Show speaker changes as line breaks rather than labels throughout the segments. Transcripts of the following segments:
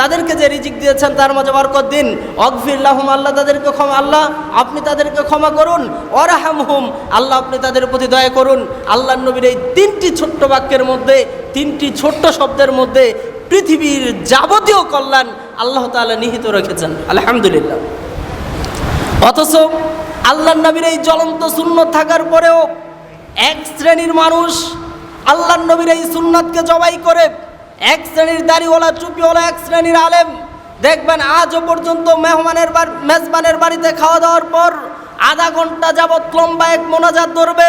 তাদেরকে যে রিজিক দিয়েছেন তার মাঝে বরকত দিন। অগফির লাহুম, আল্লাহ তাদেরকে ক্ষমা, আল্লাহ আপনি তাদেরকে ক্ষমা করুন। ওয়ারহামহুম, আল্লাহ আপনি তাদের প্রতি দয়া করুন। আল্লাহর নবীর এই তিনটি ছোট্ট বাক্যের মধ্যে, তিনটি ছোট্ট শব্দের মধ্যে পৃথিবীর যাবতীয় কল্যাণ আল্লাহ তাআলা নিহিত রেখেছেন, আলহামদুলিল্লাহ। অথচ আল্লাহর নবীর এই জ্বলন্ত সুন্নত থাকার পরেও এক শ্রেণীর মানুষ আল্লাহর নবীর এই সুন্নাতকে জবাই করে, এক শ্রেণীর দাড়িওয়ালা টুপিওয়ালা, এক শ্রেণীর আলেম দেখবেন আজও পর্যন্ত মেজবানের বাড়িতে খাওয়া দাওয়ার পর আধা ঘন্টা যাবৎ লম্বা এক মোনাজাত ধরবে।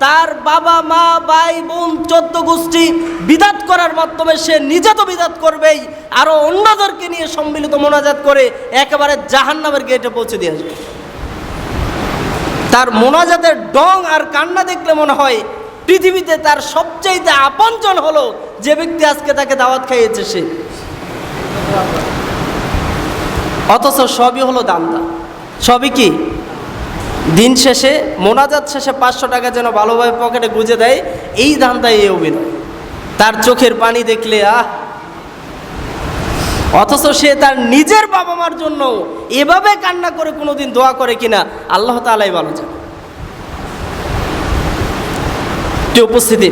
তার বাবা মা ভাই বোন 14 গোষ্ঠী বিদাত করার মাধ্যমে সে নিজে তো বিদাত করবেই, আরও অন্যদেরকে নিয়ে সম্মিলিত মোনাজাত করে একেবারে জাহান্নামের গেটে পৌঁছে দিয়ে আসবে। তার মোনাজাতের ডং আর কান্না দেখলে মনে হয় পৃথিবীতে তার সবচাইতে আপনজন হলো যে ব্যক্তি আজকে তাকে দাওয়াত খাইয়েছে সে। অথচ সবই হলো দান্দা, সবই কি দিন শেষে মোনাজাত শেষে 500 টাকা যেন ভালোভাবে পকেটে গুঁজে দেয়, এই ধান্দায় এই অভিনয়। তার চোখের পানি দেখলে অথচ সে তার নিজের বাবা মার জন্য এভাবে কান্না করে কোনোদিন দোয়া করে কিনা আল্লাহ তাআলাই ভালো জানেন। উপস্থিতি,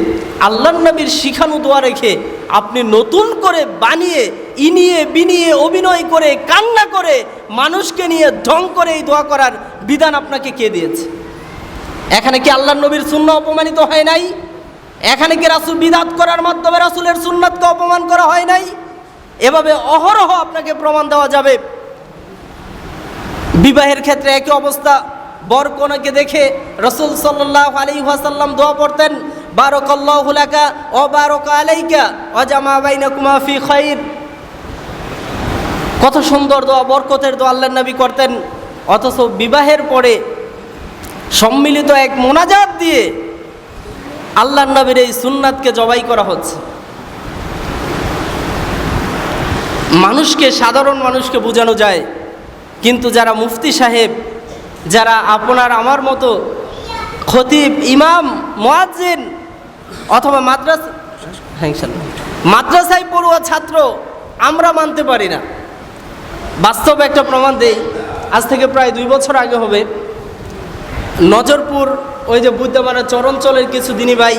আল্লাহর নবীর শিখানো দোয়া রেখে আপনি নতুন করে বানিয়ে ইনিয়ে বিনিয়ে অভিনয় করে কান্না করে মানুষকে নিয়ে ঢং করে এই দোয়া করার বিধান আপনাকে কে দিয়েছে? এখানে কি আল্লাহর নবীর সুন্নাহ অপমানিত হয় নাই? এখানে কি রাসূল বিদাত করার মাধ্যমে রাসূলের সুন্নাতকে অপমান করা হয় নাই? এভাবে অহরহ আপনাকে প্রমাণ দেওয়া যাবে। বিবাহের ক্ষেত্রে একই অবস্থা। বর কনেকে দেখে রাসূল সাল্লাল্লাহু আলাইহি ওয়াসাল্লাম দোয়া পড়তেন, বারাকাল্লাহু লাকা ওয়া বারাকা আলাইকা ওয়া জামা বাইনাকুমা ফি খায়র। কত সুন্দর দোয়া, বরকতের দোয়া আল্লাহর নবী করতেন। অথচ বিবাহের পরে সম্মিলিত এক মোনাজাত দিয়ে আল্লাহর নবীর এই সুন্নাতকে জবাই করা হচ্ছে। মানুষকে, সাধারণ মানুষকে বোঝানো যায়, কিন্তু যারা মুফতি সাহেব, যারা আপনার আমার মতো খতিব, ইমাম, মুয়াজ্জিন অথবা মাদ্রাসায় পড়ুয়া ছাত্র, আমরা মানতে পারি না। বাস্তব একটা প্রমাণ দেই। আজ থেকে প্রায় 2 বছর আগে হবে, নজরপুর ওই যে বুদ্ধমানের চরঞ্চলের কিছু দিনী ভাই,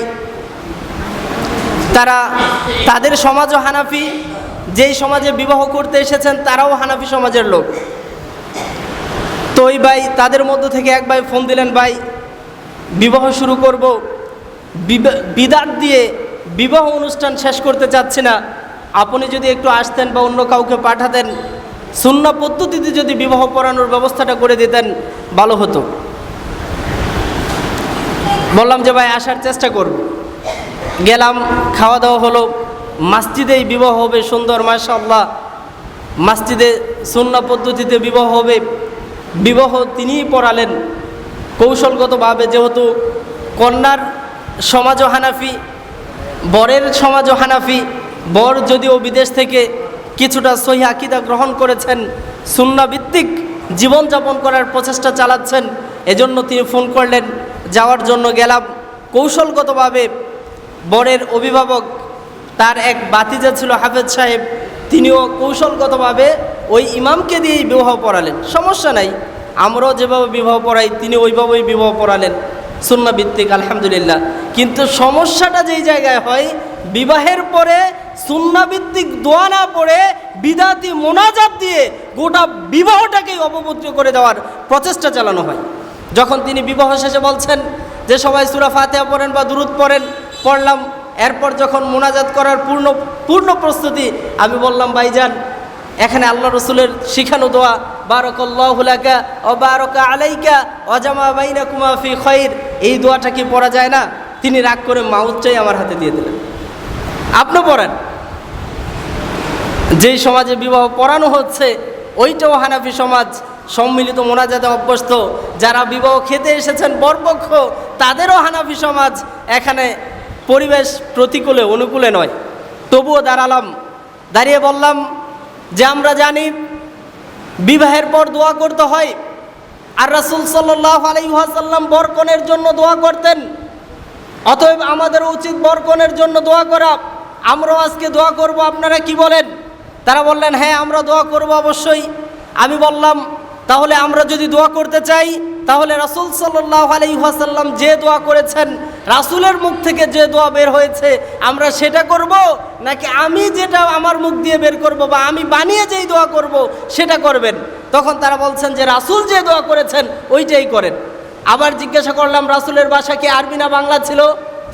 তাদের সমাজও হানাফি, যেই সমাজে বিবাহ করতে এসেছেন তারাও হানাফি সমাজের লোক। তো ওই ভাই, তাদের মধ্য থেকে এক ভাই ফোন দিলেন, ভাই বিবাহ শুরু করব, বিদাত দিয়ে বিবাহ অনুষ্ঠান শেষ করতে চাচ্ছি না, আপনি যদি একটু আসতেন বা অন্য কাউকে পাঠাতেন, সুন্নাহ পদ্ধতিতে যদি বিবাহ পড়ানোর ব্যবস্থাটা করে দিতেন ভালো হতো। বললাম যে ভাই আসার চেষ্টা করব। গেলাম, খাওয়া দাওয়া হলো, মসজিদেই বিবাহ হবে, সুন্দর মাশাআল্লাহ, মসজিদে সুন্নাহ পদ্ধতিতে বিবাহ হবে। বিবাহ তিনিই পড়ালেন কৌশলগতভাবে, যেহেতু কন্যার সমাজও হানাফি, বরের সমাজও হানাফি। বর যদিও বিদেশ থেকে কিছুটা সহিহ আকীদা গ্রহণ করেছেন, সুন্নাহ ভিত্তিক জীবনযাপন করার প্রচেষ্টা চালাচ্ছেন, এজন্য তিনি ফোন করলেন, যাওয়ার জন্য গেলাম। কৌশলগতভাবে বরের অভিভাবক, তার এক ভাতিজা ছিল হাফেজ সাহেব, তিনিও কৌশলগতভাবে ওই ইমামকে দিয়েই বিবাহ পড়ালেন। সমস্যা নাই, আমরাও যেভাবে বিবাহ পড়াই তিনি ওইভাবেই বিবাহ পড়ালেন, সুন্নাহ ভিত্তিক, আলহামদুলিল্লাহ। কিন্তু সমস্যাটা যেই জায়গায় হয়, বিবাহের পরে সুন্নাহ ভিত্তিক দোয়া না পড়ে বিদাতি মোনাজাত দিয়ে গোটা বিবাহটাকেই অপবিত্র করে দেওয়ার প্রচেষ্টা চালানো হয়। যখন তিনি বিবাহ শেষে বলছেন যে সবাই সূরা ফাতিহা পড়েন বা দুরূদ পড়েন, পড়লাম। এরপর যখন মোনাজাত করার পূর্ণ প্রস্তুতি, আমি বললাম, ভাইজান এখানে আল্লাহ রসুলের শিখানো দোয়া বারাকাল্লাহু লাকা ওয়া বারাকা আলাইকা ওয়া জামা বাইনাকুমা ফি খায়র, এই দোয়াটা কি পড়া যায় না? তিনি রাগ করে মাউথটাই আমার হাতে দিয়ে দিলেন, আপনি পড়েন। যেই সমাজে বিবাহ পড়ানো হচ্ছে ওইটাও হানাফি সমাজ, সম্মিলিত মোনাজাতে অভ্যস্ত। যারা বিবাহ খেতে এসেছেন বরপক্ষ, তাদেরও হানাফি সমাজ। এখানে পরিবেশ প্রতিকূলে, অনুকূলে নয়। তবুও দাঁড়ালাম, দাঁড়িয়ে বললাম যে আমরা জানি বিবাহের পর দোয়া করতে হয়, আর রাসূল সাল্লাল্লাহু আলাইহি ওয়াসাল্লাম বরকনের জন্য দোয়া করতেন। অতএব আমাদের উচিত বরকনের জন্য দোয়া করা। আমরাও আজকে দোয়া করব, আপনারা কি বলেন? তারা বললেন হ্যাঁ আমরা দোয়া করব অবশ্যই। আমি বললাম তাহলে আমরা যদি দোয়া করতে চাই তাহলে রাসূল সাল্লাল্লাহু আলাইহি ওয়াসাল্লাম যে দোয়া করেছেন, রাসূলের মুখ থেকে যে দোয়া বের হয়েছে আমরা সেটা করব, নাকি আমি যেটা আমার মুখ দিয়ে বের করব বা আমি বানিয়ে যেই দোয়া করব সেটা করবেন? তখন তারা বলছেন যে রাসূল যে দোয়া করেছেন ওইটাই করেন। আবার জিজ্ঞাসা করলাম রাসূলের ভাষা কি আরবি না বাংলা ছিল?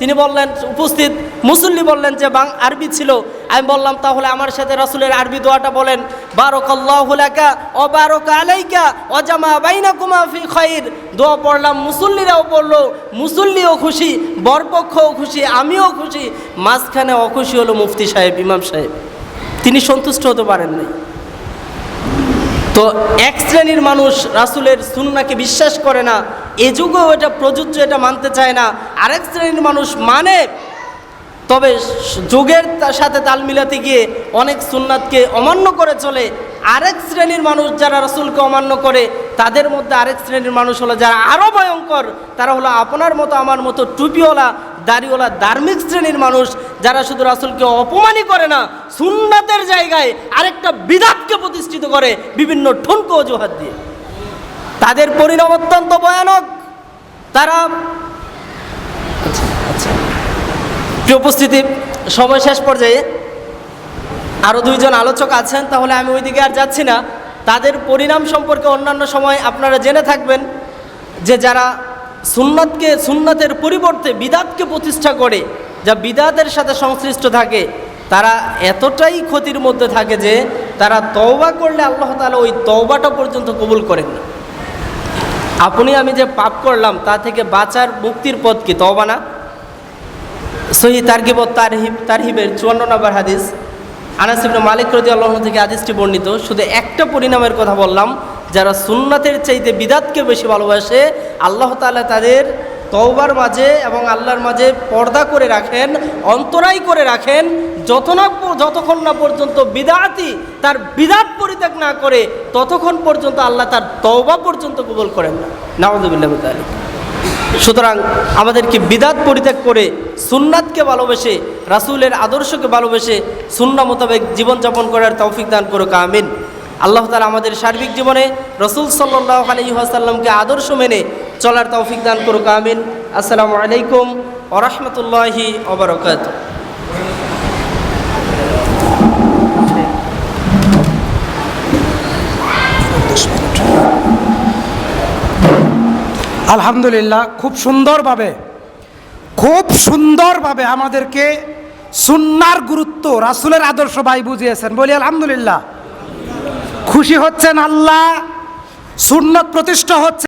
তিনি বললেন, উপস্থিত মুসল্লি বললেন যে আরবি ছিল। আমি বললাম তাহলে আমার সাথে রাসূলের আরবি দোয়াটা বলেন, বারাকাল্লাহু লাকা ওয়া বারাকা আলাইকা ওয়া জামা বাইনাকুমা ফি খাইর। দোয়া পড়লাম, মুসল্লিরাও পড়লো, মুসল্লিও খুশি, বরপক্ষও খুশি, আমিও খুশি, মাঝখানে অখুশি হলো মুফতি সাহেব, ইমাম সাহেব। তিনি সন্তুষ্ট হতে পারেন নাই। তো এক শ্রেণীর মানুষ রাসূলের সুন্নাহকে বিশ্বাস করে না, এ যুগেও এটা প্রযোজ্য, এটা মানতে চায় না। আরেক শ্রেণীর মানুষ মানে, তবে যুগের সাথে তাল মিলাতে গিয়ে অনেক সুন্নাতকে অমান্য করে চলে। আরেক শ্রেণীর মানুষ যারা রাসূলকে অমান্য করে, তাদের মধ্যে আরেক শ্রেণীর মানুষ হলো যারা আরও ভয়ঙ্কর, তারা হলো আপনার মতো আমার মতো টুপিওয়ালা দাড়িওয়ালা ধার্মিক শ্রেণীর মানুষ, যারা শুধু রাসূলকে অপমানই করে না, সুন্নাতের জায়গায় আরেকটা বিদআতকে প্রতিষ্ঠিত করে বিভিন্ন ঠুনকো অজুহাত দিয়ে। তাদের পরিণাম অত্যন্ত ভয়ানক। তারা উপস্থিতি সময় শেষ পর্যায়ে আরও দুইজন আলোচক আছেন, তাহলে আমি ওইদিকে আর যাচ্ছি না। তাদের পরিণাম সম্পর্কে অন্যান্য সময় আপনারা জেনে থাকবেন যে যারা সুন্নাতের পরিবর্তে বিদআতকে প্রতিষ্ঠা করে, যা বিদআতের সাথে সংশ্লিষ্ট থাকে, তারা এতটাই ক্ষতির মধ্যে থাকে যে তারা তওবা করলে আল্লাহ তাআলা ওই তওবাটা পর্যন্ত কবুল করেন না। আপনি আমি যে পাপ করলাম তা থেকে বাঁচার মুক্তির পথ কি? তওবা না? সহিহ তারগিব ও তারহিবের 54 নম্বর হাদিস, আনাস ইবনে মালিক রাদিয়াল্লাহু আনহু থেকে হাদিসটি বর্ণিত। শুধু একটা পরিণামের কথা বললাম, যারা সুন্নাতের চাইতে বিদআতকে বেশি ভালোবাসে, আল্লাহ তাআলা তাদের তওবার মাঝে এবং আল্লাহর মাঝে পর্দা করে রাখেন, অন্তরাই করে রাখেন, যতক্ষণ না পর্যন্ত বিদআতি তার বিদআত পরিত্যাগ না করে ততক্ষণ পর্যন্ত আল্লাহ তার তওবা পর্যন্ত কবুল করেন না। নাউযুবিল্লাহি মিন যালিক। সুতরাং আমাদেরকে বিদআত পরিত্যাগ করে সুন্নাতকে ভালোবেসে, রাসূলের আদর্শকে ভালোবেসে সুন্নাহ মোতাবেক জীবনযাপন করার তৌফিক দান করুক, আমিন। আল্লাহ তাআলা আমাদের সার্বিক জীবনে রাসূল সাল্লাল্লাহু আলাইহি ওয়াসাল্লামকে আদর্শ মেনে চলার তৌফিক দান করুক, আমিন। আসসালামু আলাইকুম ওয়া রাহমাতুল্লাহি ওয়া বারাকাতুহু।
আলহামদুলিল্লাহ, খুব সুন্দরভাবে আমাদেরকে সুন্নাহর গুরুত্ব, রাসূলের আদর্শ ভাই বুঝিয়েছেন। বলি আলহামদুলিল্লাহ। খুশি হচ্ছেন আল্লাহ, সুন্নাত প্রতিষ্ঠা হচ্ছে।